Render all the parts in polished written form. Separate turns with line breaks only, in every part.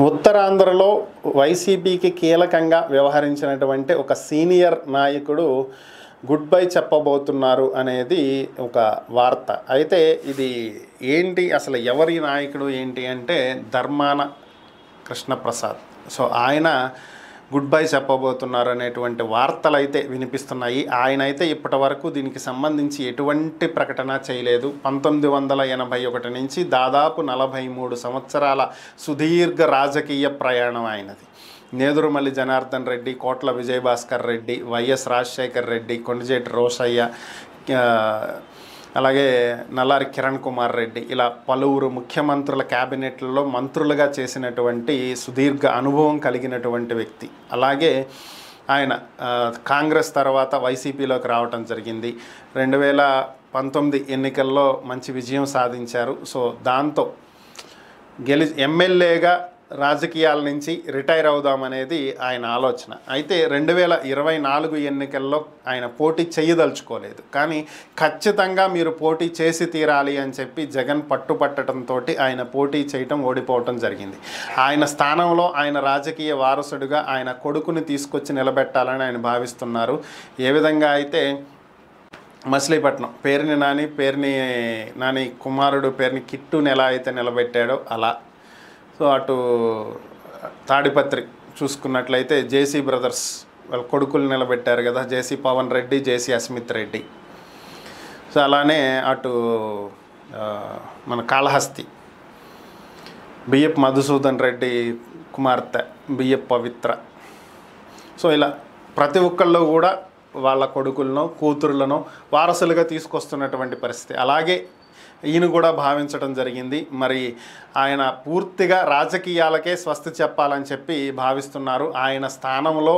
ఉత్తరాంధ్రలో వైసీపీకి కీలకంగా వ్యవహరించినటువంటి ఒక సీనియర్ నాయకుడు గుడ్ బై చెప్పబోతున్నారు అనేది ఒక వార్త. అయితే ఇది ఏంటి, అసలు ఎవరి నాయకుడు ఏంటి అంటే ధర్మాన కృష్ణప్రసాద్. సో ఆయన గుడ్ బై చెప్పబోతున్నారు అనేటువంటి వార్తలు అయితే వినిపిస్తున్నాయి. ఆయన అయితే ఇప్పటి వరకు దీనికి సంబంధించి ఎటువంటి ప్రకటన చేయలేదు. 1981 నుంచి దాదాపు 43 సంవత్సరాల సుదీర్ఘ రాజకీయ ప్రయాణం ఆయనది. నేదురుమల్లి జనార్దన్ రెడ్డి, కోట్ల విజయభాస్కర్ రెడ్డి, వైఎస్ రాజశేఖర్ రెడ్డి, కొండజేటి రోషయ్య, అలాగే నల్లారి కిరణ్ కుమార్ రెడ్డి, ఇలా పలువురు ముఖ్యమంత్రుల క్యాబినెట్లలో మంత్రులుగా చేసినటువంటి సుదీర్ఘ అనుభవం కలిగినటువంటి వ్యక్తి. అలాగే ఆయన కాంగ్రెస్ తర్వాత వైసీపీలోకి రావటం జరిగింది. 2019 ఎన్నికల్లో మంచి విజయం సాధించారు. సో దాంతో ఎమ్మెల్యేగా రాజకీయాల నుంచి రిటైర్ అవుదామనేది ఆయన ఆలోచన. అయితే 2024 ఎన్నికల్లో ఆయన పోటీ చేయదలుచుకోలేదు. కానీ ఖచ్చితంగా మీరు పోటీ చేసి తీరాలి అని చెప్పి జగన్ పట్టుపట్టడంతో ఆయన పోటీ చేయటం, ఓడిపోవటం జరిగింది. ఆయన స్థానంలో ఆయన రాజకీయ వారసుడిగా ఆయన కొడుకుని తీసుకొచ్చి నిలబెట్టాలని ఆయన భావిస్తున్నారు. ఏ విధంగా అయితే మచిలీపట్నం పేర్ని నాని కుమారుడు పేరుని కిట్టుని ఎలా అయితే నిలబెట్టాడో అలా. సో అటు తాడిపత్రి చూసుకున్నట్లయితే జేసీ బ్రదర్స్ వాళ్ళ కొడుకులు నిలబెట్టారు కదా, జేసీ పవన్ రెడ్డి, జేసీ అస్మిత్ రెడ్డి. సో అలానే అటు మన కాళహస్తి బియ్యప్ మధుసూదన్ రెడ్డి కుమార్తె బియ్యప్ పవిత్ర. సో ఇలా ప్రతి ఒక్కళ్ళు కూడా వాళ్ళ కొడుకులను, కూతురులను వారసులుగా తీసుకొస్తున్నటువంటి పరిస్థితి. అలాగే ఈయన కూడా భావించడం జరిగింది. మరి ఆయన పూర్తిగా రాజకీయాలకే స్వస్తి చెప్పాలని చెప్పి భావిస్తున్నారు. ఆయన స్థానంలో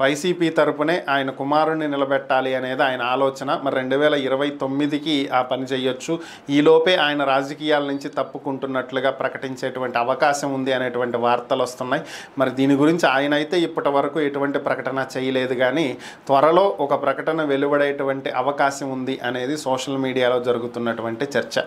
వైసీపీ తరపునే ఆయన కుమారుణ్ణి నిలబెట్టాలి అనేది ఆయన ఆలోచన. మరి 2029కి ఆ పని చేయొచ్చు. ఈలోపే ఆయన రాజకీయాల నుంచి తప్పుకుంటున్నట్లుగా ప్రకటించేటువంటి అవకాశం ఉంది అనేటువంటి వార్తలు వస్తున్నాయి. మరి దీని గురించి ఆయన అయితే ఇప్పటి వరకు ఎటువంటి ప్రకటన చేయలేదు. కానీ త్వరలో ఒక ప్రకటన వెలువడేటువంటి అవకాశం ఉంది అనేది సోషల్ మీడియాలో జరుగుతున్నటువంటి చర్చ.